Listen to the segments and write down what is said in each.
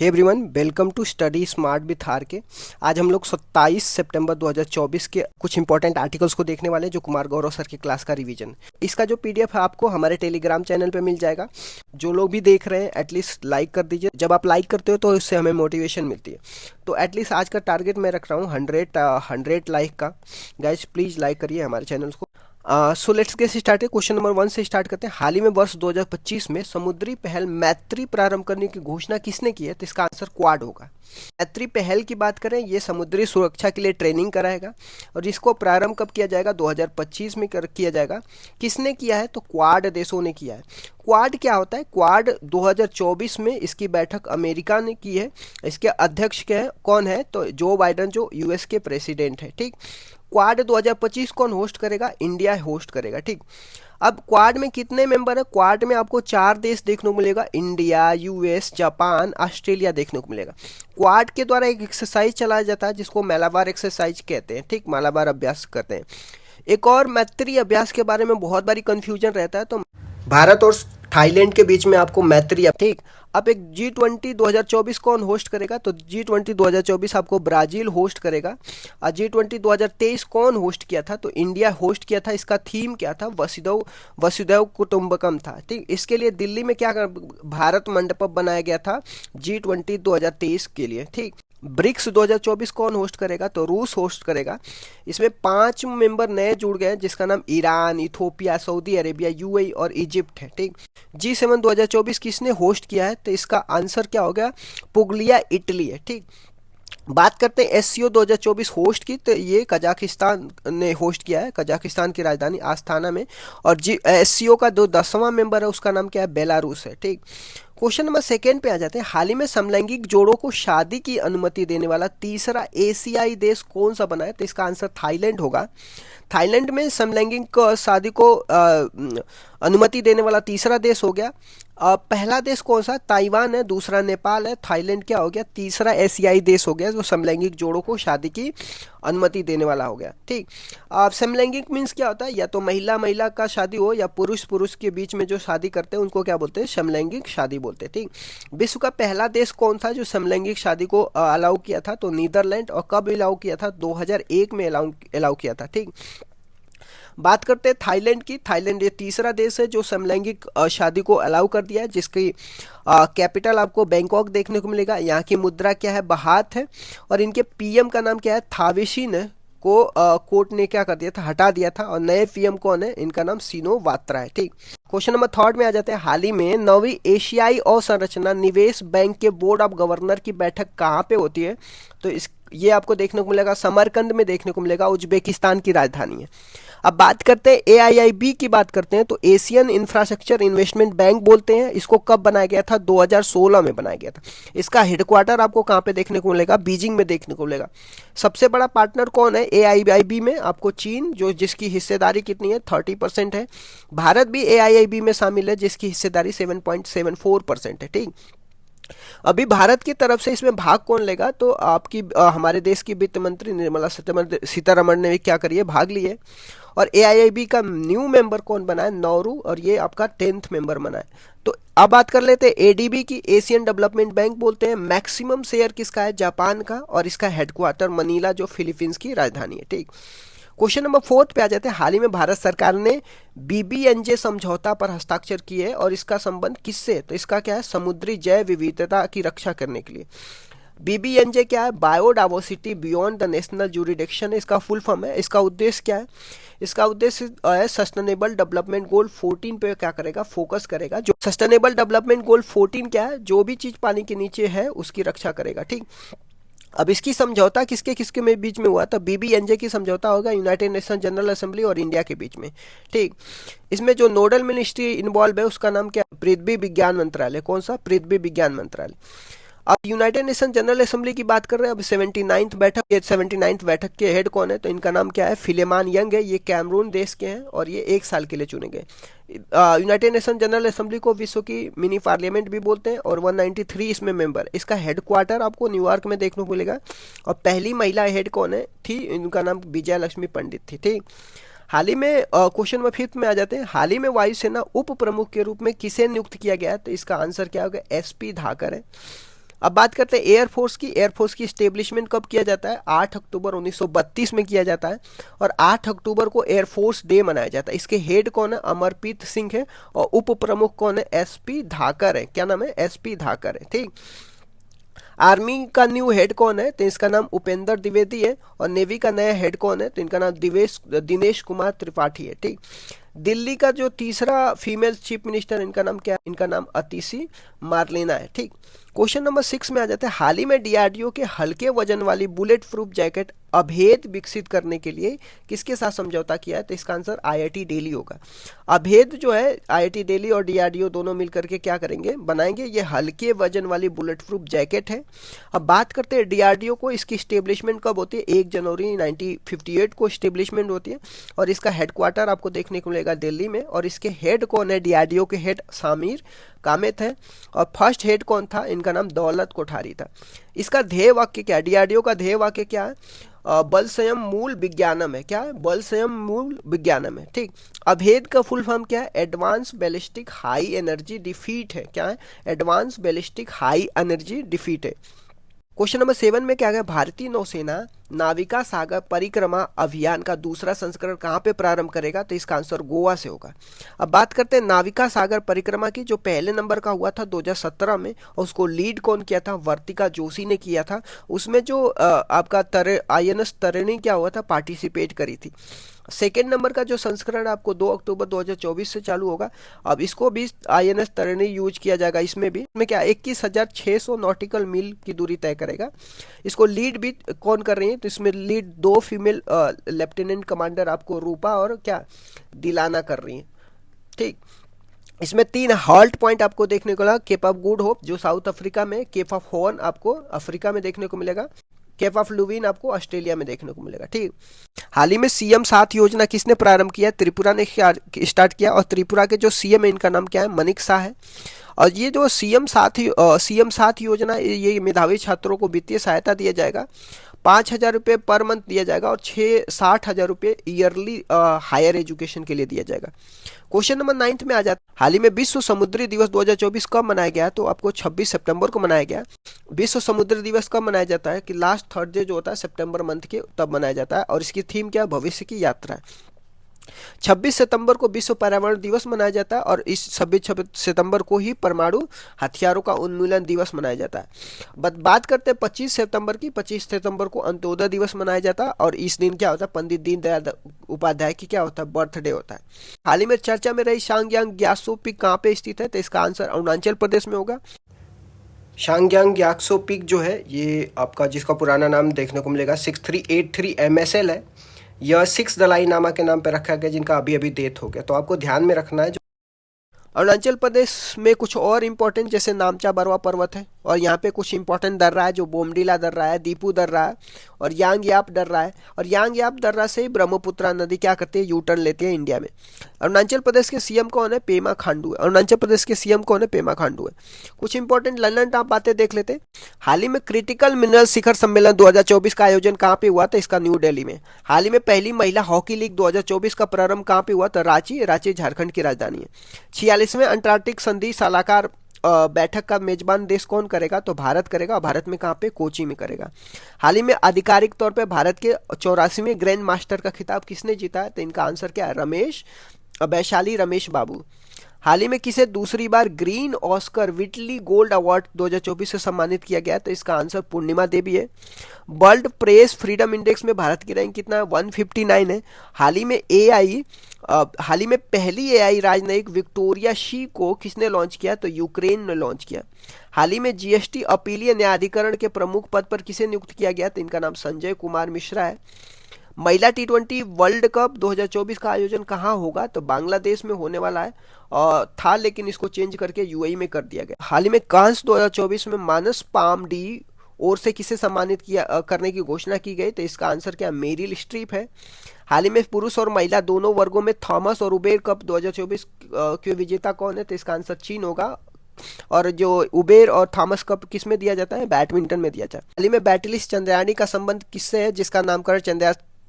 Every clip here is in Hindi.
Hey everyone, welcome to study smart with R K. आज हम लोग 27 सितंबर 2024 के कुछ इंपॉर्टेंट आर्टिकल्स को देखने वाले हैं, जो कुमार गौरव सर की क्लास का रिवीजन। इसका जो पीडीएफ है आपको हमारे टेलीग्राम चैनल पे मिल जाएगा। जो लोग भी देख रहे हैं एटलीस्ट लाइक कर दीजिए। जब आप लाइक करते हो तो इससे हमें मोटिवेशन मिलती है। तो एटलीस्ट आज का टारगेट मैं रख रहा हूँ 100 लाइक का। गाइज प्लीज़ लाइक करिए हमारे चैनल को। So let's get start. Question number 1 से स्टार्ट करते हैं। हाल ही में वर्ष 2025 में समुद्री पहल मैत्री प्रारंभ करने की घोषणा किसने की है? तो इसका आंसर क्वाड होगा। मैत्री पहल की बात करें, ये समुद्री सुरक्षा के लिए ट्रेनिंग कराएगा और इसको प्रारंभ कब किया जाएगा? 2025 में किया जाएगा। किसने किया है? तो क्वाड देशों ने किया है। क्वाड क्या होता है? क्वाड 2024 में इसकी बैठक अमेरिका ने की है। इसके अध्यक्ष क्या है, कौन है? तो जो बाइडन, जो यूएस के प्रेसिडेंट है। ठीक। क्वाड 2025 कौन होस्ट करेगा? इंडिया होस्ट करेगा। ठीक। अब क्वाड में कितने मेंबर है? क्वाड में आपको 4 देश देखने को मिलेगा, इंडिया, यूएस, जापान, ऑस्ट्रेलिया देखने को मिलेगा। क्वाड के द्वारा एक एक्सरसाइज चलाया जाता है जिसको मालाबार एक्सरसाइज कहते हैं। ठीक, मालाबार अभ्यास करते हैं। एक और मैत्री अभ्यास के बारे में बहुत बारी कंफ्यूजन रहता है, तो भारत और थाईलैंड के बीच में आपको मैत्री। ठीक। अब एक G20 2024 कौन होस्ट करेगा? तो G20 2024 आपको ब्राजील होस्ट करेगा। और G20 2023 कौन होस्ट किया था? तो इंडिया होस्ट किया था। इसका थीम क्या था? वसुधैव वसुधैव कुटुंबकम था। ठीक। इसके लिए दिल्ली में क्या भारत मंडपम बनाया गया था G20 2023 के लिए। ठीक। ब्रिक्स 2024 कौन होस्ट करेगा? तो रूस होस्ट करेगा। इसमें 5 मेंबर नए जुड़ गए जिसका नाम Iran, Ethiopia, Saudi Arabia, UAE और इजिप्ट है। ठीक। G7 2024 किसने होस्ट किया है? तो इसका आंसर क्या हो गया? पुगलिया, इटली है। ठीक। बात करते हैं एससीओ 2024 होस्ट की, तो ये कजाकिस्तान ने होस्ट किया है, कजाकिस्तान की राजधानी आस्थाना में। और एससीओ का जो 10वां मेंबर है उसका नाम क्या है? बेलारूस है। ठीक। क्वेश्चन नंबर 2 पे आ जाते हैं। हाल ही में समलैंगिक जोड़ों को शादी की अनुमति देने वाला तीसरा एशियाई देश कौन सा बना है? तो इसका आंसर थाईलैंड होगा। थाईलैंड में समलैंगिक शादी को अनुमति देने वाला तीसरा देश हो गया। पहला देश कौन सा? ताइवान है, दूसरा नेपाल है, थाईलैंड क्या हो गया? तीसरा एशियाई देश हो गया जो समलैंगिक जोड़ों को शादी की अनुमति देने वाला हो गया। ठीक। अब समलैंगिक मीन्स क्या होता है? या तो महिला महिला का शादी हो या पुरुष पुरुष के बीच में जो शादी करते हैं उनको क्या बोलते हैं? समलैंगिक शादी बोलते हैं। ठीक। विश्व का पहला देश कौन था जो समलैंगिक शादी को अलाउ किया था? तो नीदरलैंड। और कब अलाउ किया था? 2001 में अलाउ किया था। ठीक। बात करते हैं थाईलैंड की। थाईलैंड ये तीसरा देश है जो समलैंगिक शादी को अलाउ कर दिया है, जिसकी कैपिटल आपको बैंकॉक देखने को मिलेगा। यहाँ की मुद्रा क्या है? बहात है। और इनके पीएम का नाम क्या है? थावेशिन को कोर्ट ने क्या कर दिया था? हटा दिया था। और नए पीएम कौन है? इनका नाम सिनो वात्रा है। ठीक। क्वेश्चन नंबर 3 में आ जाते हैं। हाल ही में 9वीं एशियाई अवसंरचना निवेश बैंक के बोर्ड ऑफ गवर्नर की बैठक कहाँ पे होती है? तो ये आपको देखने को मिलेगा समरकंद में देखने को मिलेगा, उज्बेकिस्तान की राजधानी है। अब बात करते हैं एआईआईबी की बात करते हैं, तो एशियन इंफ्रास्ट्रक्चर इन्वेस्टमेंट बैंक बोलते हैं। इसको कब बनाया गया था? 2016 में बनाया गया था। इसका हेडक्वार्टर आपको कहाँ पे देखने को मिलेगा? बीजिंग में देखने को मिलेगा। सबसे बड़ा पार्टनर कौन है एआईआईबी में? आपको चीन, जो जिसकी हिस्सेदारी कितनी है? 30% है। भारत भी एआईआईबी में शामिल है जिसकी हिस्सेदारी 7.74% है। ठीक। अभी भारत की तरफ से इसमें भाग कौन लेगा? तो आपकी हमारे देश की वित्त मंत्री निर्मला सीतारमण ने भी क्या करी है? भाग ली है। और एआईआईबी का न्यू मेंबर कौन बना है? नौरू। और ये आपका 10th मेंबर बना है। तो अब बात कर लेते हैं एडीबी की। एशियन डेवलपमेंट बैंक बोलते हैं। मैक्सिमम शेयर किसका है? जापान का। और इसका हेडक्वार्टर मनीला, जो फिलीपींस की राजधानी है। ठीक। क्वेश्चन नंबर 4 पे आ जाते हैं। हाल ही में भारत सरकार ने बीबीएनजे समझौता पर हस्ताक्षर किए और इसका संबंध किससे? तो इसका क्या है? समुद्री जैव विविधता की रक्षा करने के लिए। बीबीएनजे क्या है? Biodiversity beyond the national jurisdiction, इसका फुल फॉर्म है। इसका उद्देश्य क्या है? इसका उद्देश्य है सस्टेनेबल डेवलपमेंट गोल 14 पे क्या करेगा? फोकस करेगा। जो सस्टेनेबल डेवलपमेंट गोल 14 क्या है? जो भी चीज पानी के नीचे है उसकी रक्षा करेगा। ठीक। अब इसकी समझौता किसके किसके में बीच में हुआ? तो बीबीएनजे की समझौता होगा यूनाइटेड नेशन जनरल असेंबली और इंडिया के बीच में। ठीक। इसमें जो नोडल मिनिस्ट्री इन्वॉल्व है उसका नाम क्या है? पृथ्वी विज्ञान मंत्रालय। कौन सा? पृथ्वी विज्ञान मंत्रालय। अब यूनाइटेड नेशन जनरल असेंबली की बात कर रहे हैं। अब 79th बैठक, ये 79th बैठक के हेड कौन है? तो इनका नाम क्या है? फिलेमान यंग है। ये कैमरून देश के हैं और ये 1 साल के लिए चुने गए। यूनाइटेड नेशन जनरल असेंबली को विश्व की मिनी पार्लियामेंट भी बोलते हैं। और 193 इसमें मेंबर। इसका हेडक्वार्टर आपको न्यूयॉर्क में देखने को मिलेगा। और पहली महिला हेड कौन है थी? इनका नाम विजय लक्ष्मी पंडित थी। ठीक। हाल ही में क्वेश्चन नंबर 5 में आ जाते हैं। हाल ही में वायुसेना उप प्रमुख के रूप में किसे नियुक्त किया गया है? तो इसका आंसर क्या होगा? एसपी धाकर है। अब बात करते हैं एयरफोर्स की। एयरफोर्स की स्टेब्लिशमेंट कब किया जाता है? 8 अक्टूबर 1932 में किया जाता है और 8 अक्टूबर को एयरफोर्स डे मनाया जाता है। इसके हेड कौन है? अमरप्रीत सिंह है और उप प्रमुख कौन है? एसपी धाकर है। क्या नाम है? एसपी धाकर है। ठीक। आर्मी का न्यू हेड कौन है? तो इसका नाम उपेंद्र द्विवेदी है। और नेवी का नया हेड कौन है? तो इनका नाम दिनेश कुमार त्रिपाठी है। ठीक। दिल्ली का जो तीसरा फीमेल चीफ मिनिस्टर, इनका नाम क्या है? इनका नाम अतिशी मार्लेना है। ठीक। क्वेश्चन नंबर 6 में आ जाते हैं। हाल ही में डीआरडीओ के हल्के वजन वाली बुलेट प्रूफ जैकेट अभेद विकसित करने के लिए किसके साथ समझौता किया है? तो इसका आंसर आईआईटी दिल्ली होगा। अभेद जो है आईआईटी दिल्ली और डीआरडीओ दोनों मिलकर के क्या करेंगे? बनाएंगे। ये हल्के वजन वाली बुलेट प्रूफ जैकेट है। अब बात करते हैं डीआरडीओ को। इसकी स्टेब्लिशमेंट कब होती है? 1 जनवरी 1958 को स्टेब्लिशमेंट होती है और इसका हेडक्वार्टर आपको देखने को मिलेगा दिल्ली में। और इसके हेड कौन है? डीआरडीओ के हेड सामिर कामित है। और फर्स्ट हेड कौन था? इनका नाम दौलत कोठारी था। इसका ध्येय वाक्य क्या है? डीआरडीओ का ध्येय वाक्य क्या है? बल संयम मूल विज्ञानम है। क्या है? बल संयम मूल विज्ञानम है। ठीक। अभेद का फुल फॉर्म क्या है? Advance ballistic high energy defeat है। क्या है? Advance ballistic high energy defeat है। क्वेश्चन नंबर 7 में क्या है? भारतीय नौसेना नाविका सागर परिक्रमा अभियान का दूसरा संस्करण कहाँ पे प्रारंभ करेगा? तो इसका आंसर गोवा से होगा। अब बात करते हैं नाविका सागर परिक्रमा की, जो पहले नंबर का हुआ था 2017 में और उसको लीड कौन किया था? वर्तिका जोशी ने किया था। उसमें जो आपका आईएनएस तरिणी क्या हुआ था? पार्टिसिपेट करी थी। सेकेंड नंबर का जो संस्करण आपको 2 अक्टूबर 2024 से चालू होगा। अब इसको भी आईएनएस तरिणी यूज किया जाएगा। इसमें भी इसमें क्या 21,600 नॉटिकल मील की दूरी तय करेगा। इसको लीड भी कौन कर रही है? तो इसमें लीड 2 फीमेल लेफ्टिनेंट कमांडर आपको रूपा और क्या दिलाना कर रही है। ठीक। इसमें 3 हॉल्ट पॉइंट आपको देखने को मिला। केप ऑफ गुड होप जो साउथ अफ्रीका में, केप ऑफ हॉर्न आपको अफ्रीका में देखने को मिलेगा, केप ऑफ लुवीन आपको ऑस्ट्रेलिया में देखने को मिलेगा। ठीक। हाल ही में सीएम 7 योजना किसने प्रारंभ किया? त्रिपुरा ने स्टार्ट किया और त्रिपुरा के जो सीएम है इनका नाम क्या है? मनिक शाह है। और ये जो सीएम 7 योजना, ये मेधावी छात्रों को वित्तीय सहायता दिया जाएगा। 5,000 रुपये पर मंथ दिया जाएगा और 60,000 रुपये ईयरली हायर एजुकेशन के लिए दिया जाएगा। क्वेश्चन नंबर 9 में आ जाता है। हाल ही में विश्व समुद्री दिवस 2024 कब मनाया गया? तो आपको 26 सितंबर को मनाया गया। विश्व समुद्री दिवस कब मनाया जाता है? कि लास्ट थर्सडे जो होता है सितंबर मंथ के, तब मनाया जाता है। और इसकी थीम क्या है? भविष्य की यात्रा है। 26 सितंबर को विश्व पर्यावरण दिवस मनाया जाता है और इस 26 सितंबर को ही परमाणु हथियारों का उन्मूलन दिवस मनाया जाता है। बात करते हैं 25 सितंबर की। 25 सितंबर को अंत्योदय दिवस मनाया जाता है और इस दिन क्या होता है? पंडित दीनदयाल उपाध्याय की क्या होता है? बर्थडे होता है। हाल ही में चर्चा में रही शांगयांग ग्यात्सो पीक कहाँ पे स्थित है? तो इसका आंसर अरुणाचल प्रदेश में होगा। शांगयांग ग्यात्सो पीक जो है ये आपका, जिसका पुराना नाम देखने को मिलेगा 6383 MSL है। यह 6 दलाई नामा के नाम पे रखा गया, जिनका अभी अभी डेथ हो गया, तो आपको ध्यान में रखना है। अरुणाचल प्रदेश में कुछ और इम्पोर्टेंट जैसे नामचा बरवा पर्वत है और यहाँ पे कुछ इंपॉर्टेंट दर्रा है, जो बोमडीला दर्रा है, दीपू दर्रा है और यांग याप दर्रा है। और यांग याप दर्रा से ही ब्रह्मपुत्रा नदी क्या करती है? यू टर्न लेती है इंडिया में। अरुणाचल प्रदेश के सीएम कौन है? पेमा खांडू है। अरुणाचल प्रदेश के सीएम कौन है? पेमा खांडू है। कुछ इंपॉर्टेंट ललन टॉप बातें देख लेते हैं। हाल ही में क्रिटिकल मिनरल शिखर सम्मेलन 2024 का आयोजन कहाँ पे हुआ था? इसका न्यू दिल्ली में। हाल ही में पहली महिला हॉकी लीग 2024 का प्रारंभ कहाँ पे हुआ था? रांची झारखंड की राजधानी है। 46वें अंटार्कटिक संधि सलाहकार बैठक का मेजबान देश कौन करेगा? तो भारत करेगा। और भारत में कहाँ पे? कोची में करेगा। हाल ही में आधिकारिक तौर पे भारत के 84वें ग्रैंड मास्टर का खिताब किसने जीता है? तो इनका आंसर क्या है? वैशाली रमेश बाबू। हाल ही में किसे दूसरी बार green Oscar Whitley gold award 2024 से सम्मानित किया गया? तो इसका आंसर पूर्णिमा देवी है। वर्ल्ड प्रेस फ्रीडम इंडेक्स में भारत की रैंक कितना है? 159 है। हाल ही में पहली एआई राजनयिक विक्टोरिया शी को किसने लॉन्च किया? तो यूक्रेन ने लॉन्च किया। हाल ही में जीएसटी अपीलीय न्यायाधिकरण के प्रमुख पद पर किसे नियुक्त किया गया? तो इनका नाम संजय कुमार मिश्रा है। महिला T20 वर्ल्ड कप 2024 का आयोजन कहाँ होगा? तो बांग्लादेश में होने वाला है और था, लेकिन इसको चेंज करके यूएई में कर दिया गया। हाल ही में कांस 2024 में मानस पामडी और से किसे सम्मानित किया करने की घोषणा की गई? तो इसका आंसर क्या? मेरिल स्ट्रीप है। हाल ही में पुरुष और महिला दोनों वर्गों में थॉमस और उबेर कप 2024 के विजेता कौन है? तो इसका आंसर चीन होगा। और जो उबेर और थॉमस कप किस में दिया जाता है? बैडमिंटन में दिया जाता है। हाल ही में बैटलिस्ट चंद्रयानी का संबंध किससे है, जिसका नामकरण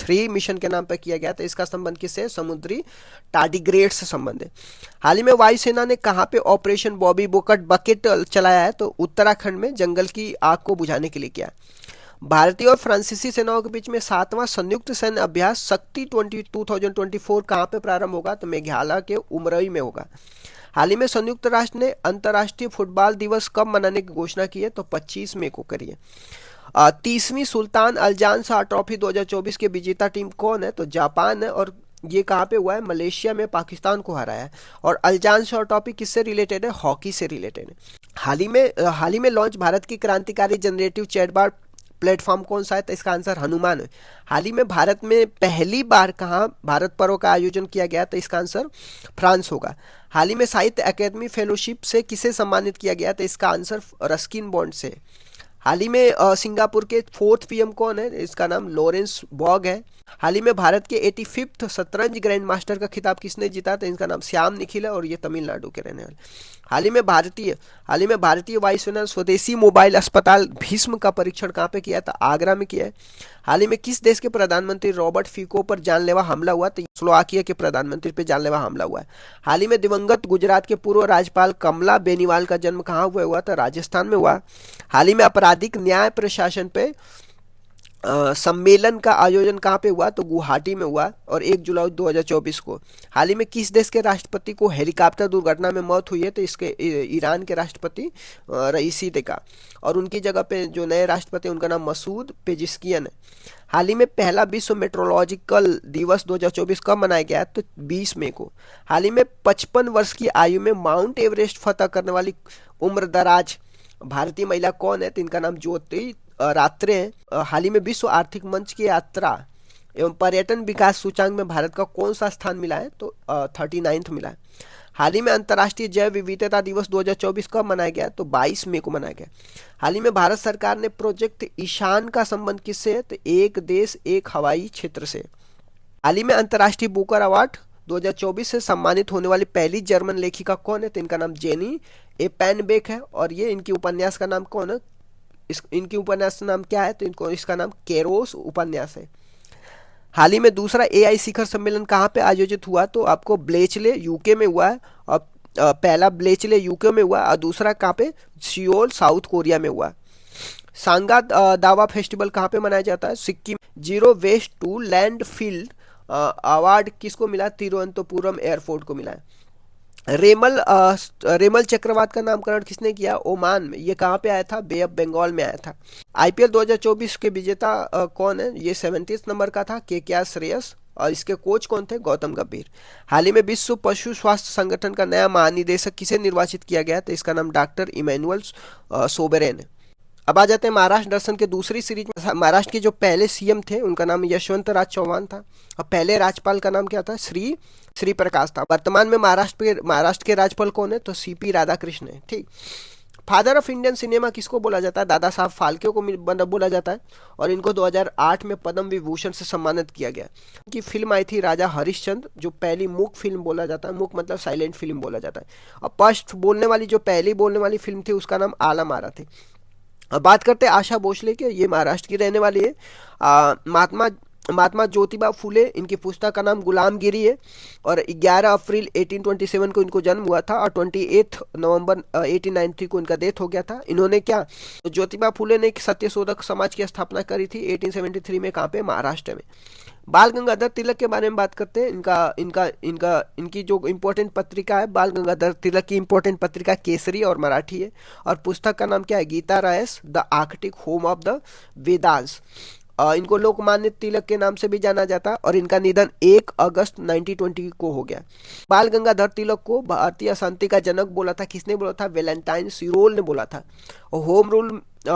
3 मिशन के नाम पर किया गया था। इसका संबंध किससे? समुद्री टार्डिग्रेड से संबंध है। हाल ही में वायुसेना ने कहाँ पे ऑपरेशन बॉबी बकेट चलाया है? तो उत्तराखंड में जंगल की आग को बुझाने के लिए किया। भारतीय और फ्रांसीसी सेनाओं के बीच में 7वां संयुक्त सैन्य अभ्यास शक्ति 2024 कहाँ पे प्रारंभ होगा? तो मेघालय के उमरई में होगा। हाल ही में संयुक्त राष्ट्र ने अंतर्राष्ट्रीय फुटबॉल दिवस कब मनाने की घोषणा की है? तो 25 मई को करी है। 30वीं सुल्तान अल्जान शाह ट्रॉफी 2024 के विजेता टीम कौन है? तो जापान है। और ये कहाँ पे हुआ है? मलेशिया में पाकिस्तान को हराया है। और अल्जान शाह ट्रॉफी किससे रिलेटेड है? हॉकी से रिलेटेड है। हाल ही में लॉन्च भारत की क्रांतिकारी जनरेटिव चैटबॉट प्लेटफॉर्म कौन सा है? तो इसका आंसर हनुमान है। हाल ही में भारत में पहली बार कहाँ भारत पर्व का आयोजन किया गया? तो इसका आंसर फ्रांस होगा। हाल ही में साहित्य अकादमी फेलोशिप से किसे सम्मानित किया गया? तो इसका आंसर रस्किन बॉन्ड से। हाल ही में सिंगापुर के 4th पीएम कौन है? इसका नाम लॉरेंस बॉग है। हाल ही में भारत के 85th शतरंज ग्रैंड मास्टर का खिताब किसने जीता? तो इनका नाम श्याम निखिल है और ये तमिलनाडु के रहने वाले। हाल ही में भारतीय वायुसेना स्वदेशी मोबाइल अस्पताल भीष्म का परीक्षण कहाँ पे किया था? आगरा में किया है। हाल ही में किस देश के प्रधानमंत्री रॉबर्ट फीको पर जानलेवा हमला हुआ? तो स्लोवाकिया के प्रधानमंत्री पर जानलेवा हमला हुआ है। हाल ही में दिवंगत गुजरात के पूर्व राज्यपाल कमला बेनीवाल का जन्म कहाँ हुआ था? राजस्थान में हुआ। हाल ही में आपराधिक न्याय प्रशासन पे सम्मेलन का आयोजन कहाँ पे हुआ? तो गुवाहाटी में हुआ और 1 जुलाई 2024 को। हाल ही में किस देश के राष्ट्रपति को हेलीकॉप्टर दुर्घटना में मौत हुई है? तो इसके ईरान के राष्ट्रपति रईसी का। और उनकी जगह पे जो नए राष्ट्रपति उनका नाम मसूद पेजिस्कियन है। हाल ही में पहला विश्व मेट्रोलॉजिकल दिवस 2024 कब मनाया गया? तो 20 मई को। हाल ही में 55 वर्ष की आयु में माउंट एवरेस्ट फतह करने वाली उम्रदराज भारतीय महिला कौन है? तो इनका नाम ज्योति रात्रे हैं। हाल ही में विश्व आर्थिक मंच की यात्रा एवं पर्यटन विकास सूचांक में भारत का कौन सा स्थान मिला है? तो 39th मिला है। हाल ही में अंतर्राष्ट्रीय जैव विविधता दिवस 2024 कब मनाया गया? तो 22 मई को मनाया गया। हाल ही में भारत सरकार ने प्रोजेक्ट ईशान का संबंध किससे है? तो एक देश एक हवाई क्षेत्र से। हाल ही में अंतर्राष्ट्रीय बुकर अवार्ड 2024 से सम्मानित होने वाली पहली जर्मन लेखिका कौन है? तो इनका नाम जेनी एपेनबेक है। और ये इनकी उपन्यास का नाम कौन है? इनकी उपन्यास का नाम क्या है? तो इसका नाम केरोस उपन्यास है। हाल ही में दूसरा एआई शिखर सम्मेलन कहाँ पे आयोजित हुआ? तो आपको ब्लेचले यूके में हुआ है। और पहला ब्लेचले यूके में हुआ और दूसरा कहाँ पे? सियोल साउथ कोरिया में हुआ। सांगा दावा फेस्टिवल कहाँ पे मनाया जाता है? Sikkim. Zero waste to landfill award किसको मिला? तिरुवनंतपुरम एयरपोर्ट को मिला है। रेमल चक्रवात का नामकरण किसने किया? ओमान में। ये कहाँ पे आया था? बे ऑफ बंगाल में आया था। आईपीएल 2024 के विजेता कौन है? ये 70 नंबर का था के श्रेयस। और इसके कोच कौन थे? गौतम गंभीर। हाल ही में विश्व पशु स्वास्थ्य संगठन का नया महानिदेशक किसे निर्वाचित किया गया? तो इसका नाम डॉक्टर इमैनुअल सोबेरेन है। अब आ जाते हैं महाराष्ट्र दर्शन के दूसरी सीरीज में। महाराष्ट्र के जो पहले सीएम थे उनका नाम यशवंत राज चौहान था और पहले राज्यपाल का नाम क्या था? श्री प्रकाश था। वर्तमान में महाराष्ट्र के राज्यपाल कौन है? तो सीपी राधाकृष्ण है। ठीक। फादर ऑफ इंडियन सिनेमा किसको बोला जाता है? दादा साहब फाल्के को बोला जाता है। और इनको 2008 में पद्म विभूषण से सम्मानित किया गया। इनकी फिल्म आई थी राजा हरिश्चंद्र, जो पहली मूक फिल्म बोला जाता है। मूक मतलब साइलेंट फिल्म बोला जाता है। और फर्स्ट बोलने वाली जो पहली बोलने वाली फिल्म थी उसका नाम आलम आरा थी। अब बात करते हैं आशा भोसले के। ये महाराष्ट्र की रहने वाली है। महात्मा ज्योतिबा फुले, इनकी पुस्तक का नाम गुलामगिरी है। और 11 अप्रैल 1827 को इनको जन्म हुआ था और 28 नवंबर 1893 को इनका डेथ हो गया था। इन्होंने क्या? तो ज्योतिबा फुले ने एक सत्यशोधक समाज की स्थापना करी थी 1873 में। कहाँ पे? महाराष्ट्र में। बाल गंगाधर तिलक के बारे में बात करते हैं। इनकी जो इम्पोर्टेंट पत्रिका है, बाल गंगाधर तिलक की इम्पोर्टेंट पत्रिका केसरी और मराठी है। और पुस्तक का नाम क्या है? Gita Rahasya the arctic home of the Vedas. इनको लोकमान्य तिलक के नाम से भी जाना जाता है। और इनका निधन 1 अगस्त 1920 को हो गया। बाल गंगाधर तिलक को भारतीय शांति का जनक बोला था। किसने बोला था? वैलेंटाइन सिरोल ने बोला था। और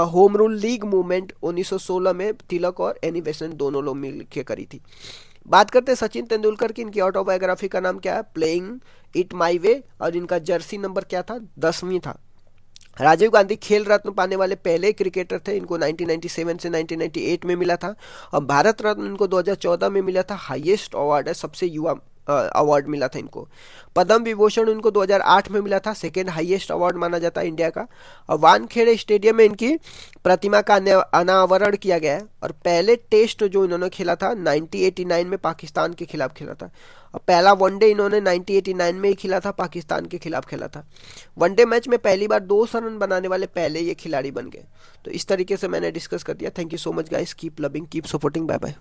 होम रूल लीग मूवमेंट 1916 में तिलक और एनी बेसेंट दोनों लोग मिलकर करी थी। बात करते हैं सचिन तेंदुलकर की। इनकी ऑटोबायोग्राफी का नाम क्या है? प्लेइंग इट माई वे। और इनका जर्सी नंबर क्या था? 10वीं था। राजीव गांधी खेल रत्न पाने वाले पहले क्रिकेटर थे। इनको 1997 से 1998 में मिला था। और भारत रत्न इनको 2014 में मिला था। हाईएस्ट अवार्ड है, सबसे युवा अवार्ड मिला था इनको। पद्म विभूषण इनको 2008 में मिला था, सेकेंड हाईएस्ट अवार्ड माना जाता है इंडिया का। और वानखेड़े स्टेडियम में इनकी प्रतिमा का अनावरण किया गया है। और पहले टेस्ट जो इन्होंने खेला था 1989 में पाकिस्तान के खिलाफ खेला था। और पहला वनडे इन्होंने 1989 में ही खेला था, पाकिस्तान के खिलाफ खेला था। वनडे मैच में पहली बार 200 रन बनाने वाले पहले ये खिलाड़ी बन गए। तो इस तरीके से मैंने डिस्कस कर दिया। Thank you so much guys, keep loving, keep supporting, bye bye.